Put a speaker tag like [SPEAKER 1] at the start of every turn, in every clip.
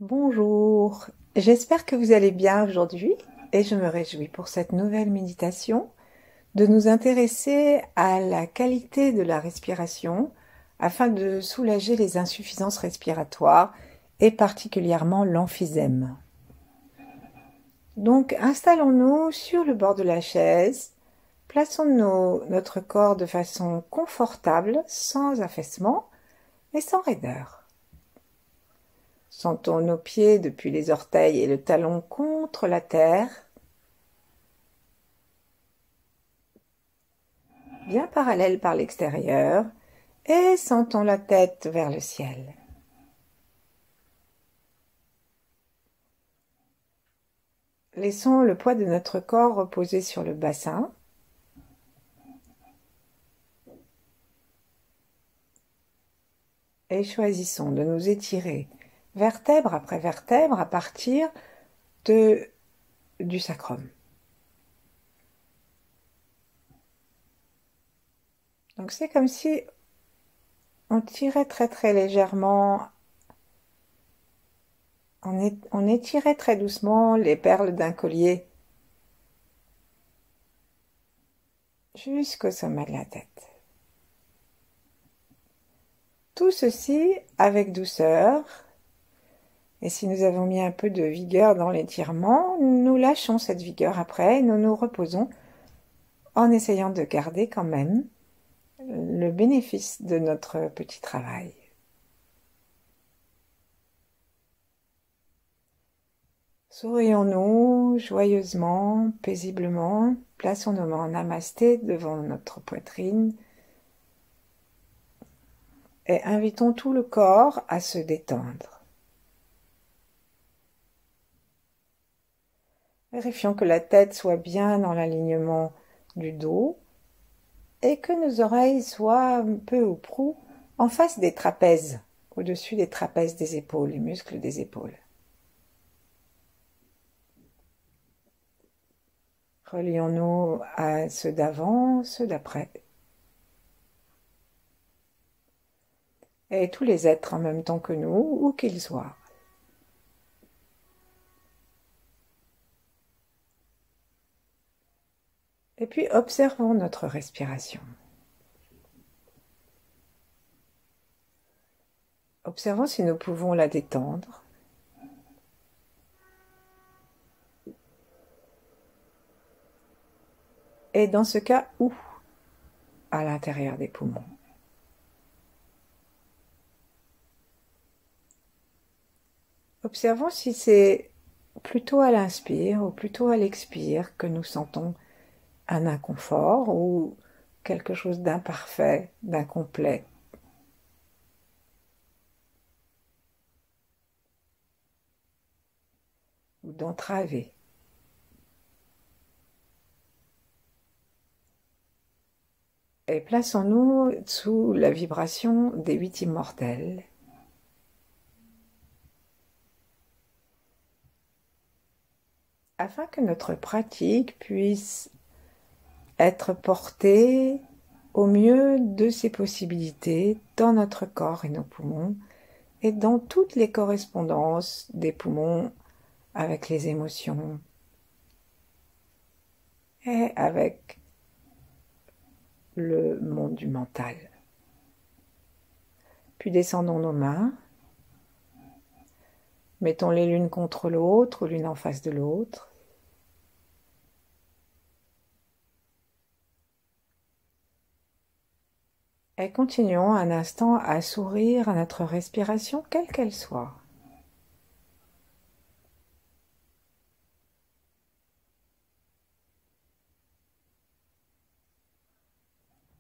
[SPEAKER 1] Bonjour, j'espère que vous allez bien aujourd'hui et je me réjouis pour cette nouvelle méditation de nous intéresser à la qualité de la respiration afin de soulager les insuffisances respiratoires et particulièrement l'emphysème. Donc installons-nous sur le bord de la chaise, plaçons notre corps de façon confortable, sans affaissement et sans raideur. Sentons nos pieds depuis les orteils et le talon contre la terre, bien parallèles par l'extérieur, et sentons la tête vers le ciel. Laissons le poids de notre corps reposer sur le bassin. Et choisissons de nous étirer vertèbre après vertèbre à partir du sacrum. Donc c'est comme si on tirait très très légèrement, on étirait très doucement les perles d'un collier jusqu'au sommet de la tête. Tout ceci avec douceur. Et si nous avons mis un peu de vigueur dans l'étirement, nous lâchons cette vigueur après et nous nous reposons en essayant de garder quand même le bénéfice de notre petit travail. Sourions-nous joyeusement, paisiblement, plaçons nos mains en namasté devant notre poitrine et invitons tout le corps à se détendre. Vérifions que la tête soit bien dans l'alignement du dos et que nos oreilles soient peu ou prou en face des trapèzes, au-dessus des trapèzes des épaules, les muscles des épaules. Relions-nous à ceux d'avant, ceux d'après. Et tous les êtres en même temps que nous, où qu'ils soient. Et puis observons notre respiration. Observons si nous pouvons la détendre. Et dans ce cas, où? À l'intérieur des poumons. Observons si c'est plutôt à l'inspire ou plutôt à l'expire que nous sentons un inconfort ou quelque chose d'imparfait, d'incomplet. Ou d'entraver. Et plaçons-nous sous la vibration des 8 immortels. Afin que notre pratique puisse être portée au mieux de ses possibilités dans notre corps et nos poumons et dans toutes les correspondances des poumons avec les émotions et avec le monde du mental. Puis descendons nos mains, mettons-les l'une contre l'autre ou l'une en face de l'autre. Et continuons un instant à sourire à notre respiration, quelle qu'elle soit.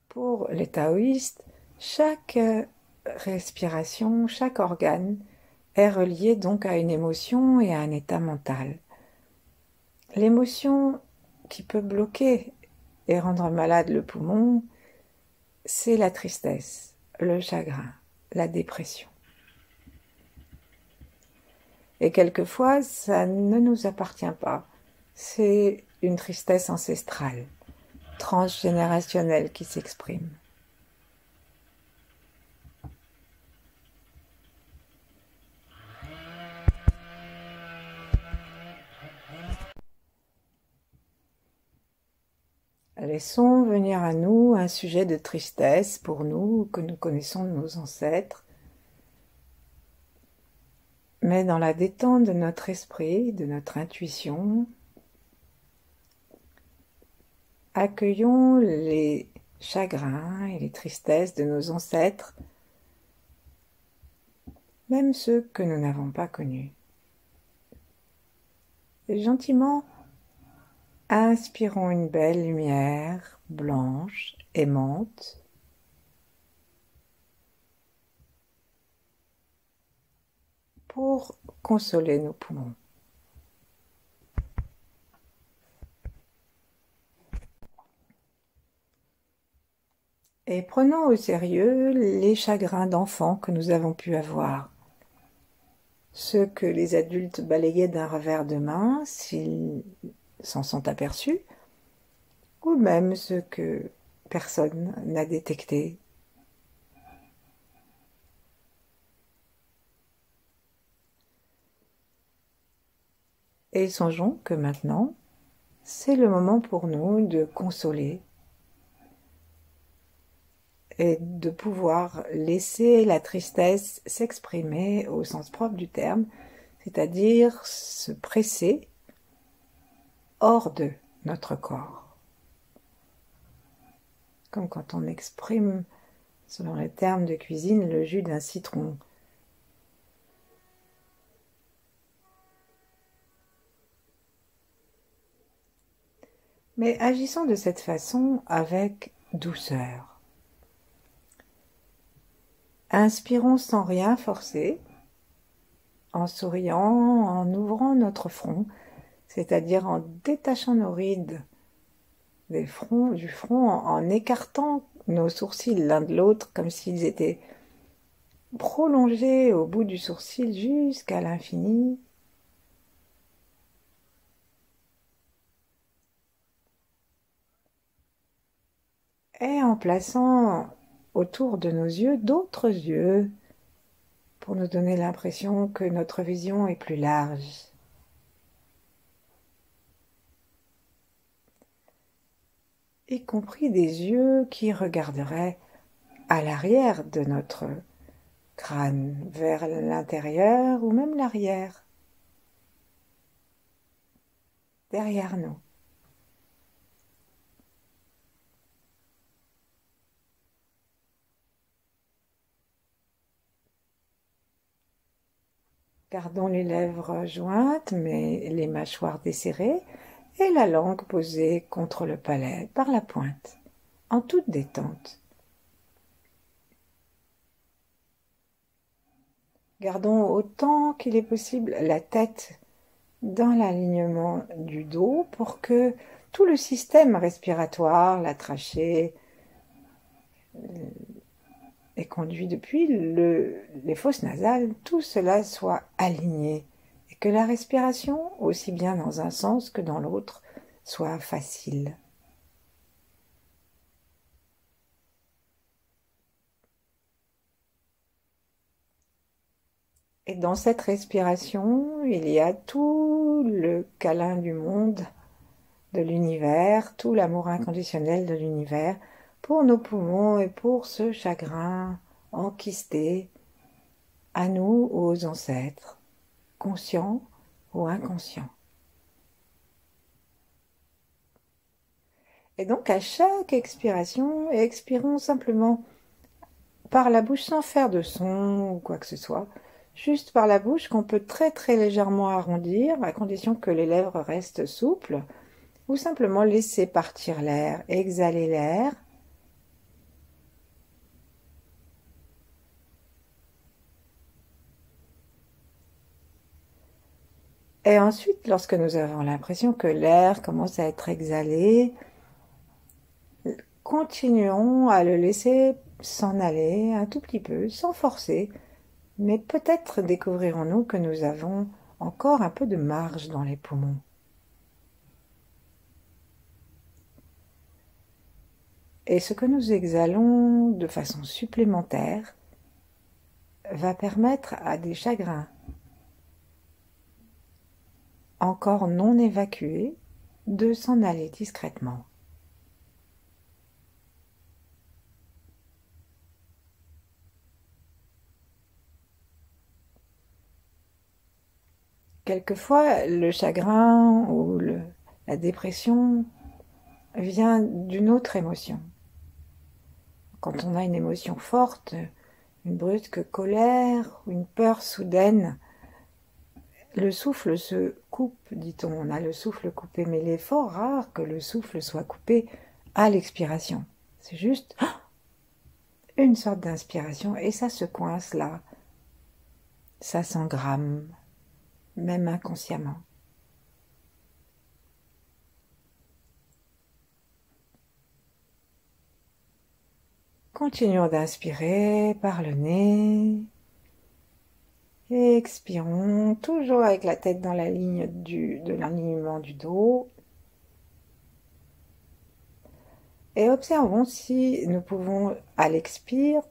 [SPEAKER 1] Pour les taoïstes, chaque respiration, chaque organe est relié donc à une émotion et à un état mental. L'émotion qui peut bloquer et rendre malade le poumon, c'est la tristesse, le chagrin, la dépression. Et quelquefois, ça ne nous appartient pas. C'est une tristesse ancestrale, transgénérationnelle qui s'exprime. laissons venir à nous un sujet de tristesse pour nous, que nous connaissons de nos ancêtres, mais dans la détente de notre esprit, de notre intuition, accueillons les chagrins et les tristesses de nos ancêtres, même ceux que nous n'avons pas connus. Et gentiment, inspirons une belle lumière blanche, aimante, pour consoler nos poumons. Et prenons au sérieux les chagrins d'enfants que nous avons pu avoir. Ceux que les adultes balayaient d'un revers de main s'ils s'en sont aperçus, ou même ceux que personne n'a détectés. Et songeons que maintenant, c'est le moment pour nous de consoler et de pouvoir laisser la tristesse s'exprimer au sens propre du terme, c'est-à-dire se presser hors de notre corps. Comme quand on exprime, selon les termes de cuisine, le jus d'un citron. Mais agissons de cette façon avec douceur. Inspirons sans rien forcer, en souriant, en ouvrant notre front, c'est-à-dire en détachant nos rides du front, en écartant nos sourcils l'un de l'autre comme s'ils étaient prolongés au bout du sourcil jusqu'à l'infini. Et en plaçant autour de nos yeux d'autres yeux pour nous donner l'impression que notre vision est plus large. Y compris des yeux qui regarderaient à l'arrière de notre crâne, vers l'intérieur ou même l'arrière, derrière nous. Gardons les lèvres jointes, mais les mâchoires desserrées et la langue posée contre le palais par la pointe, en toute détente. Gardons autant qu'il est possible la tête dans l'alignement du dos pour que tout le système respiratoire, la trachée, et conduit depuis les fosses nasales, tout cela soit aligné et que la respiration, aussi bien dans un sens que dans l'autre, soit facile. Et dans cette respiration, il y a tout le câlin du monde, de l'univers, tout l'amour inconditionnel de l'univers pour nos poumons et pour ce chagrin enquisté à nous ou aux ancêtres, conscients ou inconscients. Et donc à chaque expiration, expirons simplement par la bouche sans faire de son ou quoi que ce soit, juste par la bouche qu'on peut très très légèrement arrondir à condition que les lèvres restent souples, ou simplement laisser partir l'air, exhaler l'air. Et ensuite, lorsque nous avons l'impression que l'air commence à être exhalé, continuons à le laisser s'en aller un tout petit peu, sans forcer, mais peut-être découvrirons-nous que nous avons encore un peu de marge dans les poumons. Et ce que nous exhalons de façon supplémentaire va permettre à des chagrins encore non évacués de s'en aller discrètement. quelquefois, le chagrin ou la dépression vient d'une autre émotion. Quand on a une émotion forte, une brusque colère ou une peur soudaine, le souffle se coupe, dit-on. On a le souffle coupé, mais il est fort rare que le souffle soit coupé à l'expiration. C'est juste une sorte d'inspiration et ça se coince là. Ça s'engramme, même inconsciemment. Continuons d'inspirer par le nez. Et expirons, toujours avec la tête dans la ligne de l'alignement du dos. Et observons si nous pouvons, à l'expire,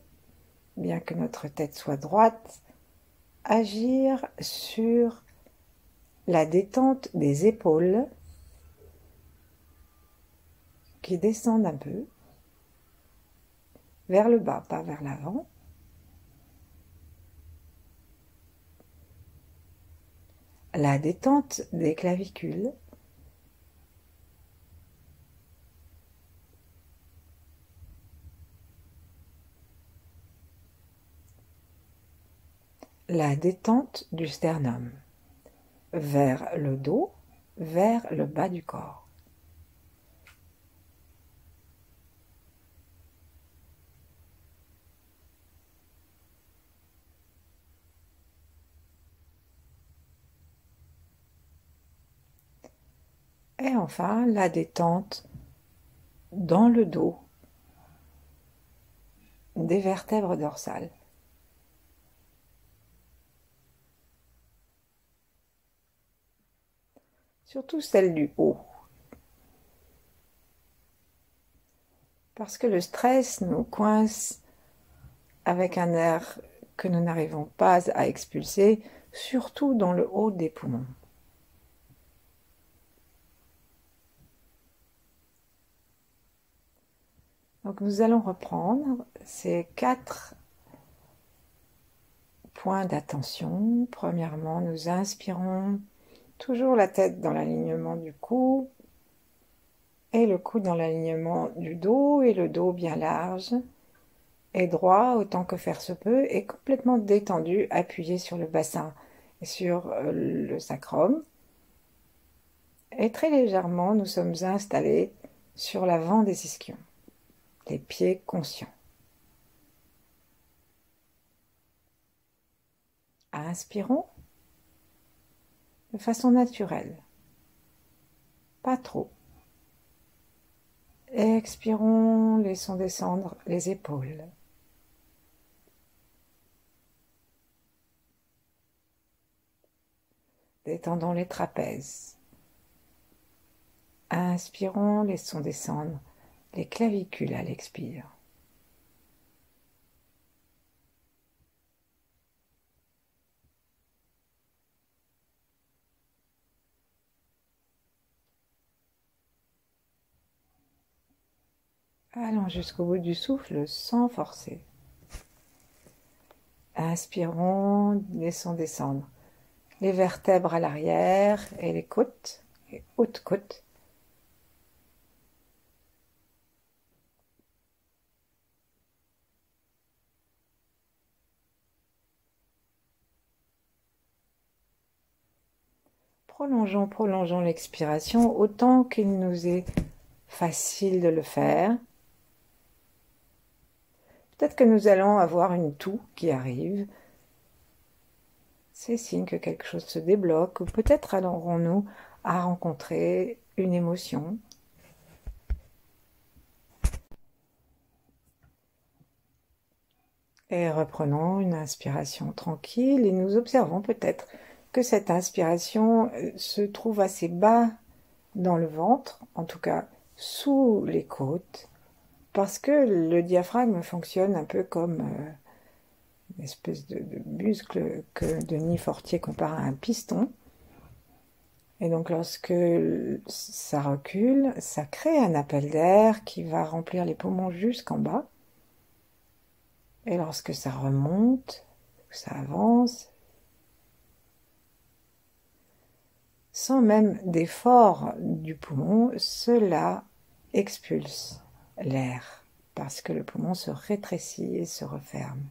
[SPEAKER 1] bien que notre tête soit droite, agir sur la détente des épaules qui descendent un peu vers le bas, pas vers l'avant. La détente des clavicules. La détente du sternum vers le dos, vers le bas du corps. Et enfin, la détente dans le dos des vertèbres dorsales. Surtout celle du haut. Parce que le stress nous coince avec un air que nous n'arrivons pas à expulser, surtout dans le haut des poumons. Donc nous allons reprendre ces 4 points d'attention. Premièrement, nous inspirons toujours la tête dans l'alignement du cou et le cou dans l'alignement du dos et le dos bien large et droit autant que faire se peut et complètement détendu, appuyé sur le bassin et sur le sacrum. Et très légèrement, nous sommes installés sur l'avant des ischions, les pieds conscients. Inspirons de façon naturelle, pas trop. Expirons, laissons descendre les épaules. Détendons les trapèzes. Inspirons, laissons descendre les clavicules à l'expire. Allons jusqu'au bout du souffle sans forcer. Inspirons, laissons descendre les vertèbres à l'arrière et les côtes, les hautes côtes. Prolongeons l'expiration autant qu'il nous est facile de le faire. Peut-être que nous allons avoir une toux qui arrive. C'est signe que quelque chose se débloque, ou peut-être allons-nous à rencontrer une émotion. Et reprenons une inspiration tranquille et nous observons peut-être que cette inspiration se trouve assez bas dans le ventre, en tout cas sous les côtes, parce que le diaphragme fonctionne un peu comme une espèce de muscle que Denis Fortier compare à un piston. Et donc lorsque ça recule, ça crée un appel d'air qui va remplir les poumons jusqu'en bas. Et lorsque ça remonte, ça avance, sans même d'effort du poumon, cela expulse l'air parce que le poumon se rétrécit et se referme.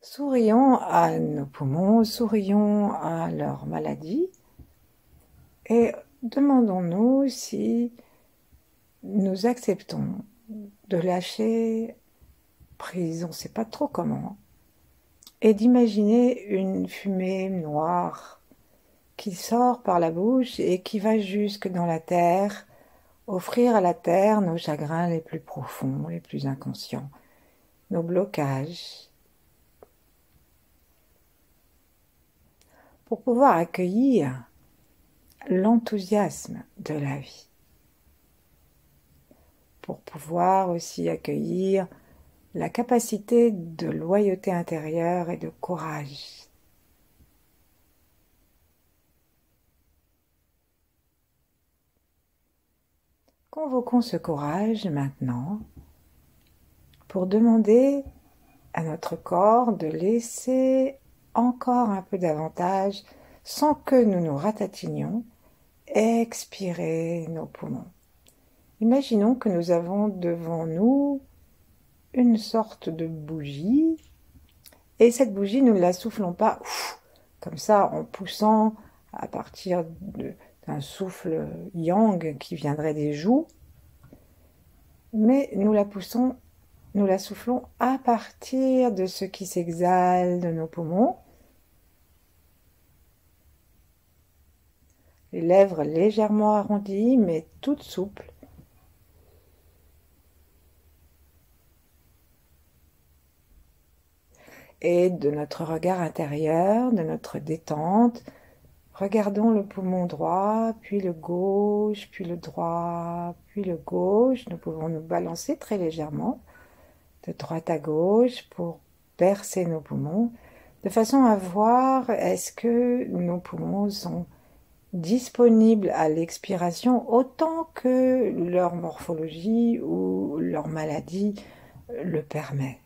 [SPEAKER 1] Sourions à nos poumons, sourions à leur maladie et demandons-nous si nous acceptons de lâcher prise, on ne sait pas trop comment, et d'imaginer une fumée noire qui sort par la bouche et qui va jusque dans la terre, offrir à la terre nos chagrins les plus profonds, les plus inconscients, nos blocages, pour pouvoir accueillir l'enthousiasme de la vie, pour pouvoir aussi accueillir la capacité de loyauté intérieure et de courage. Convoquons ce courage maintenant pour demander à notre corps de laisser encore un peu davantage, sans que nous nous ratatinions, expirer nos poumons. Imaginons que nous avons devant nous une sorte de bougie, et cette bougie, nous ne la soufflons pas comme ça en poussant à partir d'un souffle yang qui viendrait des joues, mais nous la soufflons à partir de ce qui s'exhale de nos poumons, les lèvres légèrement arrondies mais toutes souples. Et de notre regard intérieur, de notre détente, regardons le poumon droit, puis le gauche, puis le droit, puis le gauche. Nous pouvons nous balancer très légèrement de droite à gauche pour bercer nos poumons, de façon à voir est-ce que nos poumons sont disponibles à l'expiration autant que leur morphologie ou leur maladie le permet.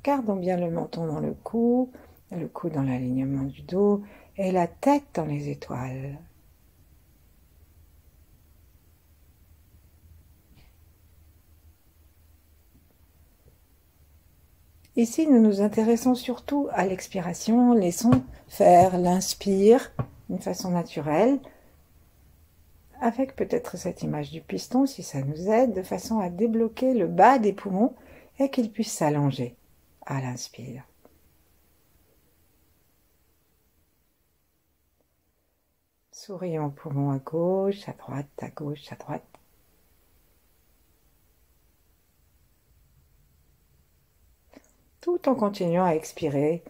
[SPEAKER 1] Gardons bien le menton dans le cou dans l'alignement du dos et la tête dans les étoiles. Ici, nous nous intéressons surtout à l'expiration. Laissons faire l'inspire d'une façon naturelle, avec peut-être cette image du piston si ça nous aide, de façon à débloquer le bas des poumons et qu'ils puissent s'allonger à l'inspire. Sourions au poumon à gauche, à droite, à gauche, à droite. Tout en continuant à expirer.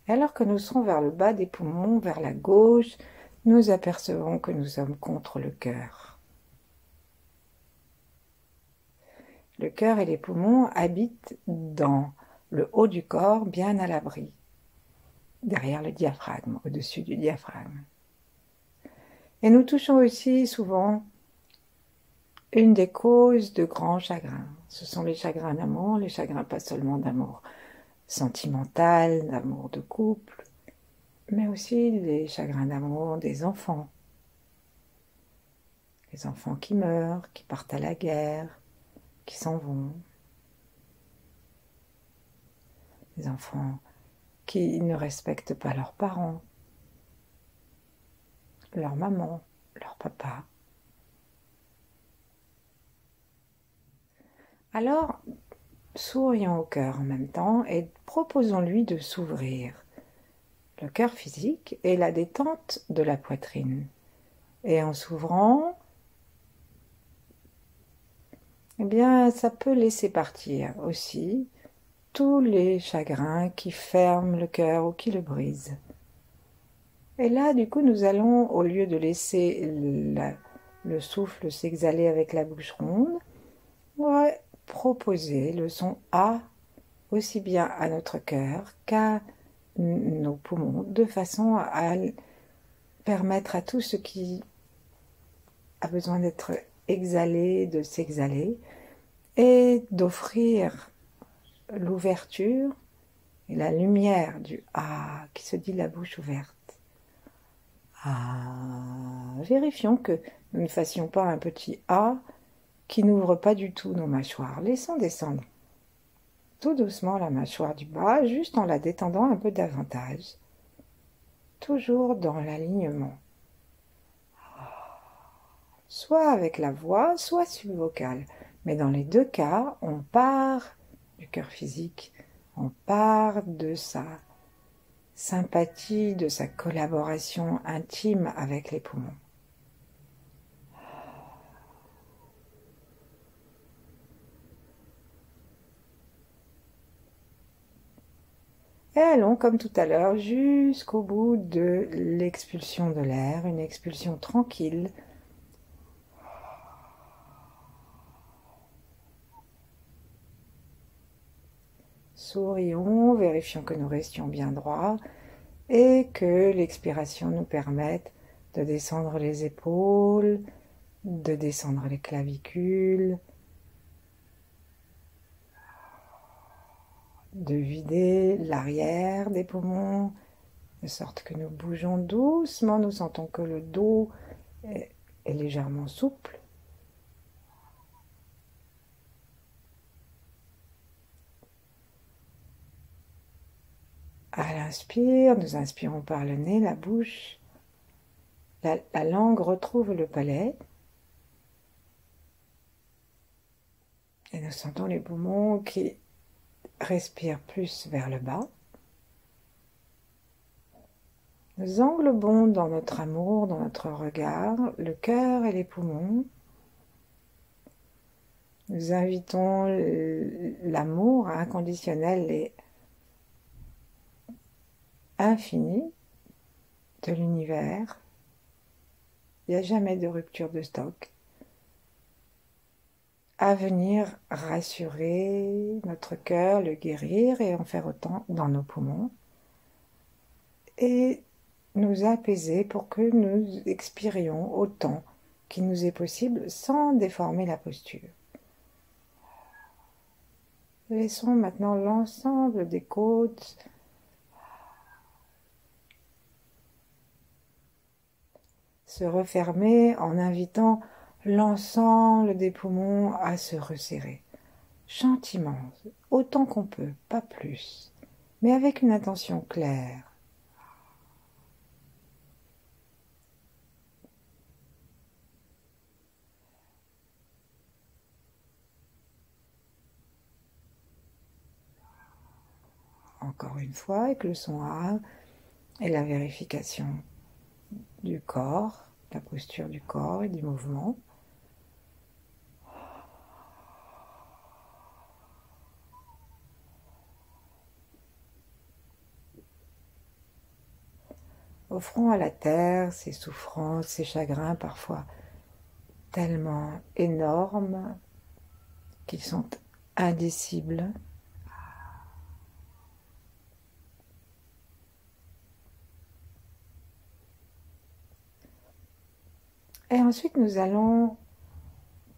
[SPEAKER 1] Et alors que nous serons vers le bas des poumons, vers la gauche, nous apercevons que nous sommes contre le cœur. Le cœur et les poumons habitent dans le haut du corps, bien à l'abri, derrière le diaphragme, au-dessus du diaphragme. Et nous touchons aussi souvent une des causes de grands chagrins. Ce sont les chagrins d'amour, les chagrins pas seulement d'amour sentimental, d'amour de couple, mais aussi les chagrins d'amour des enfants. Les enfants qui meurent, qui partent à la guerre, qui s'en vont. Les enfants qui ne respectent pas leurs parents, leur maman, leur papa. Alors, sourions au cœur en même temps et proposons-lui de s'ouvrir. Le cœur physique et la détente de la poitrine. Et en s'ouvrant, eh bien, ça peut laisser partir aussi tous les chagrins qui ferment le cœur ou qui le brisent. Et là, du coup, nous allons, au lieu de laisser le souffle s'exhaler avec la bouche ronde, on va proposer le son A aussi bien à notre cœur qu'à nos poumons, de façon à permettre à tout ce qui a besoin d'être exhalé, de s'exhaler, et d'offrir l'ouverture et la lumière du A qui se dit la bouche ouverte. Ah, vérifions que nous ne fassions pas un petit A qui n'ouvre pas du tout nos mâchoires. Laissons descendre tout doucement la mâchoire du bas, juste en la détendant un peu davantage. Toujours dans l'alignement. Soit avec la voix, soit subvocale. Mais dans les deux cas, on part du cœur physique, on part de sa sympathie, de sa collaboration intime avec les poumons. Et allons, comme tout à l'heure, jusqu'au bout de l'expulsion de l'air, une expulsion tranquille. Sourions, vérifions que nous restions bien droits et que l'expiration nous permette de descendre les épaules, de descendre les clavicules, de vider l'arrière des poumons, de sorte que nous bougeons doucement, nous sentons que le dos est légèrement souple. À l'inspire, nous inspirons par le nez, la bouche, la langue retrouve le palais. Et nous sentons les poumons qui respirent plus vers le bas. Nous englobons dans notre amour, dans notre regard, le cœur et les poumons. Nous invitons l'amour inconditionnel et infini de l'univers. Il n'y a jamais de rupture de stock. À venir rassurer notre cœur, le guérir et en faire autant dans nos poumons. Et nous apaiser pour que nous expirions autant qu'il nous est possible sans déformer la posture. Laissons maintenant l'ensemble des côtes se refermer en invitant l'ensemble des poumons à se resserrer, gentiment, autant qu'on peut, pas plus, mais avec une intention claire. Encore une fois, avec le son A et la vérification du corps, la posture du corps et du mouvement. Offrons à la terre ses souffrances, ses chagrins parfois tellement énormes qu'ils sont indicibles. Et ensuite, nous allons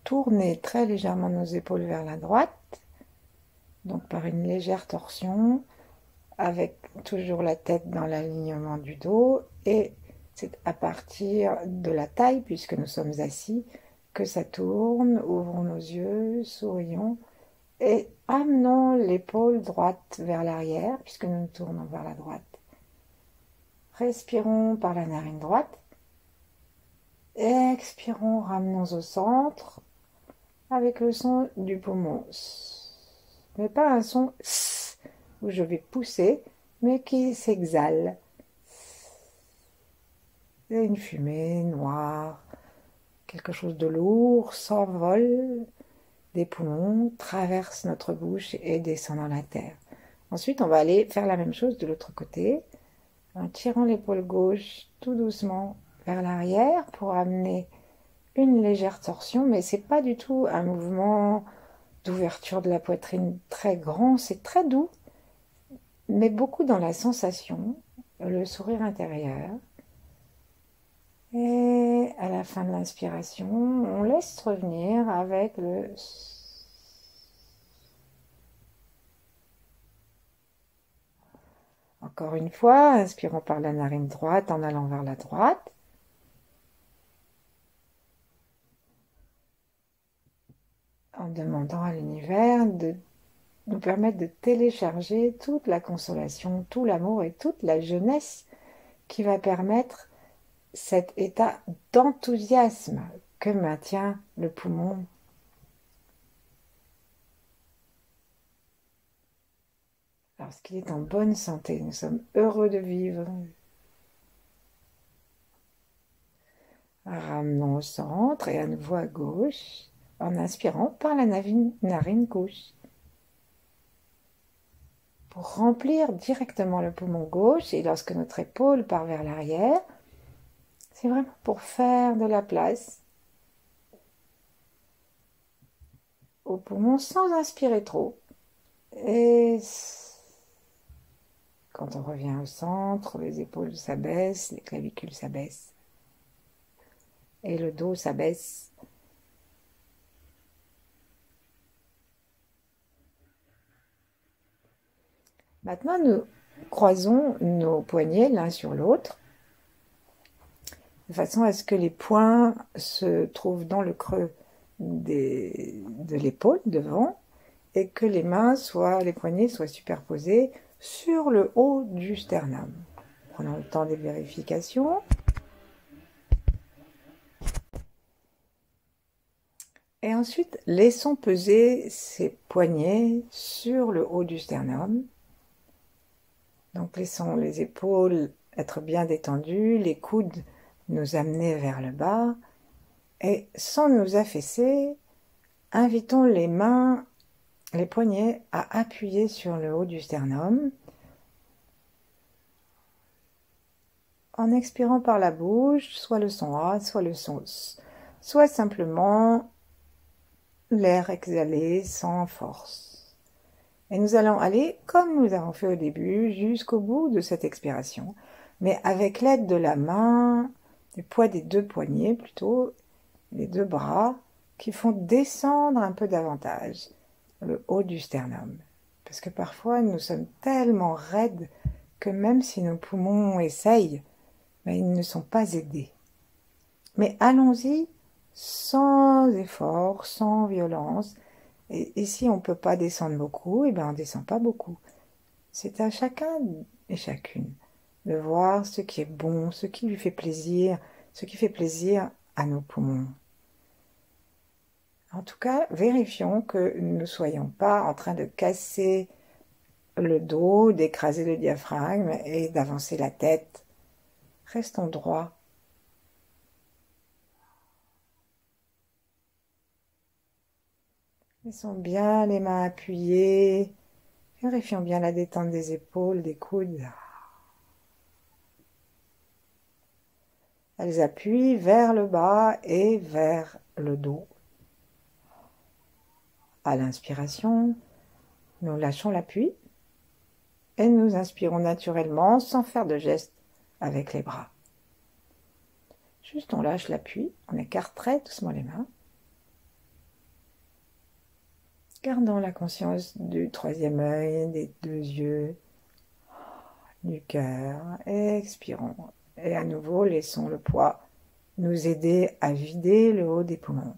[SPEAKER 1] tourner très légèrement nos épaules vers la droite, donc par une légère torsion, avec toujours la tête dans l'alignement du dos, et c'est à partir de la taille, puisque nous sommes assis, que ça tourne. Ouvrons nos yeux, sourions, et amenons l'épaule droite vers l'arrière, puisque nous nous tournons vers la droite. Respirons par la narine droite. Expirons, ramenons au centre avec le son du poumon. Mais pas un son où je vais pousser, mais qui s'exhale. Et une fumée noire, quelque chose de lourd s'envole des poumons, traverse notre bouche et descend dans la terre. Ensuite, on va aller faire la même chose de l'autre côté, en tirant l'épaule gauche tout doucement vers l'arrière pour amener une légère torsion, mais c'est pas du tout un mouvement d'ouverture de la poitrine très grand, c'est très doux, mais beaucoup dans la sensation, le sourire intérieur. Et à la fin de l'inspiration, on laisse revenir avec le... Encore une fois, inspirons par la narine droite en allant vers la droite. En demandant à l'univers de nous permettre de télécharger toute la consolation, tout l'amour et toute la jeunesse qui va permettre cet état d'enthousiasme que maintient le poumon. Lorsqu'il est en bonne santé, nous sommes heureux de vivre. Ramenons au centre et à nouveau à gauche en inspirant par la narine gauche. Pour remplir directement le poumon gauche et lorsque notre épaule part vers l'arrière, c'est vraiment pour faire de la place au poumon sans inspirer trop. Et quand on revient au centre, les épaules s'abaissent, les clavicules s'abaissent et le dos s'abaisse. Maintenant, nous croisons nos poignets l'un sur l'autre de façon à ce que les poings se trouvent dans le creux de l'épaule devant et que les poignets soient superposés sur le haut du sternum. Prenons le temps des vérifications. Et ensuite, laissons peser ces poignets sur le haut du sternum. Donc laissons les épaules être bien détendues, les coudes nous amener vers le bas et sans nous affaisser, invitons les mains, les poignets à appuyer sur le haut du sternum en expirant par la bouche, soit le son A, soit le son S, soit simplement l'air exhalé sans force. Et nous allons aller, comme nous avons fait au début, jusqu'au bout de cette expiration, mais avec l'aide de la main, du poids des deux poignets plutôt, les deux bras, qui font descendre un peu davantage le haut du sternum. Parce que parfois, nous sommes tellement raides que même si nos poumons essayent, mais ils ne sont pas aidés. Mais allons-y sans effort, sans violence. Et si on ne peut pas descendre beaucoup, eh bien on ne descend pas beaucoup. C'est à chacun et chacune de voir ce qui est bon, ce qui lui fait plaisir, ce qui fait plaisir à nos poumons. En tout cas, vérifions que nous ne soyons pas en train de casser le dos, d'écraser le diaphragme et d'avancer la tête. Restons droits. Laissons bien les mains appuyées. Vérifions bien la détente des épaules, des coudes. Elles appuient vers le bas et vers le dos. À l'inspiration, nous lâchons l'appui et nous inspirons naturellement sans faire de geste avec les bras. Juste on lâche l'appui, on écarte très doucement les mains. Gardons la conscience du troisième œil, des deux yeux, du cœur. Expirons. Et à nouveau, laissons le poids nous aider à vider le haut des poumons.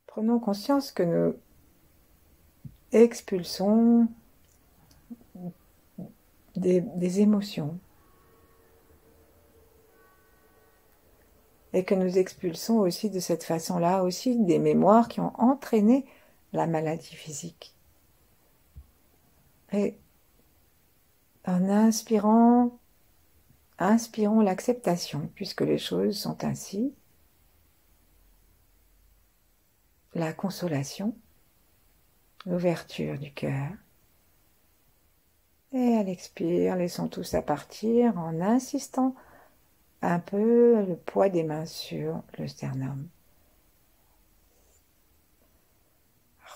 [SPEAKER 1] Prenons conscience que nous expulsons des émotions et que nous expulsons aussi de cette façon-là aussi des mémoires qui ont entraîné la maladie physique. Et en inspirons l'acceptation puisque les choses sont ainsi, la consolation, l'ouverture du cœur, Et à l'expire, laissons tout ça partir en insistant un peu le poids des mains sur le sternum.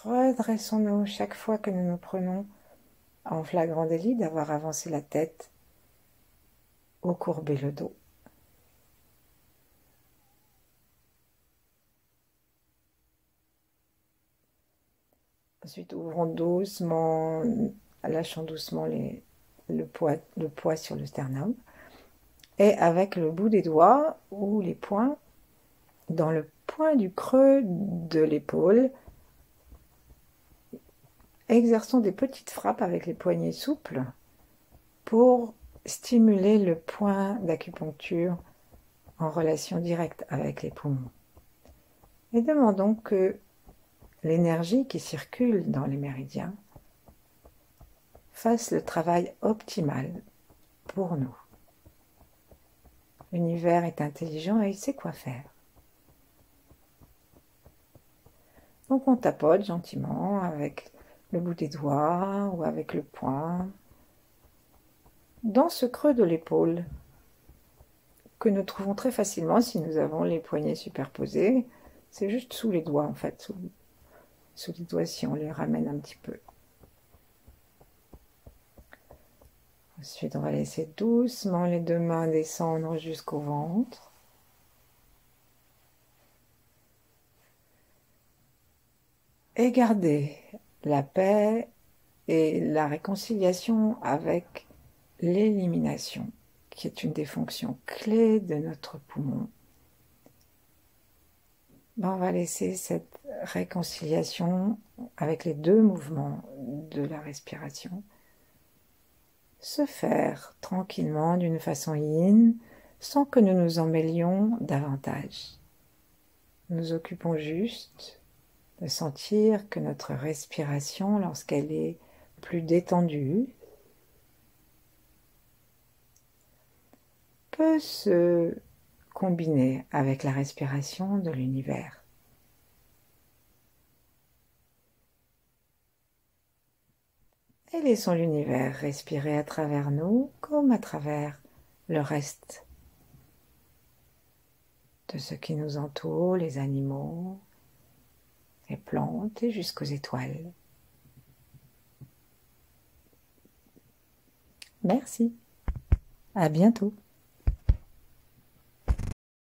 [SPEAKER 1] Redressons-nous chaque fois que nous nous prenons en flagrant délit d'avoir avancé la tête ou courbé le dos. Ensuite, ouvrons doucement, lâchons doucement le poids sur le sternum. Et avec le bout des doigts ou les poings, dans le point du creux de l'épaule, exerçons des petites frappes avec les poignets souples pour stimuler le point d'acupuncture en relation directe avec les poumons. Et demandons que l'énergie qui circule dans les méridiens fasse le travail optimal pour nous. L'univers est intelligent et il sait quoi faire. Donc on tapote gentiment avec le bout des doigts ou avec le poing dans ce creux de l'épaule que nous trouvons très facilement si nous avons les poignets superposés. C'est juste sous les doigts en fait, sous les doigts si on les ramène un petit peu. Ensuite, on va laisser doucement les deux mains descendre jusqu'au ventre. Et garder la paix et la réconciliation avec l'élimination, qui est une des fonctions clés de notre poumon. On va laisser cette réconciliation avec les deux mouvements de la respiration se faire tranquillement d'une façon yin, sans que nous nous emmêlions davantage. Nous occupons juste de sentir que notre respiration, lorsqu'elle est plus détendue, peut se combiner avec la respiration de l'univers. Et laissons l'univers respirer à travers nous comme à travers le reste de ce qui nous entoure, les animaux, les plantes et jusqu'aux étoiles. Merci. À bientôt.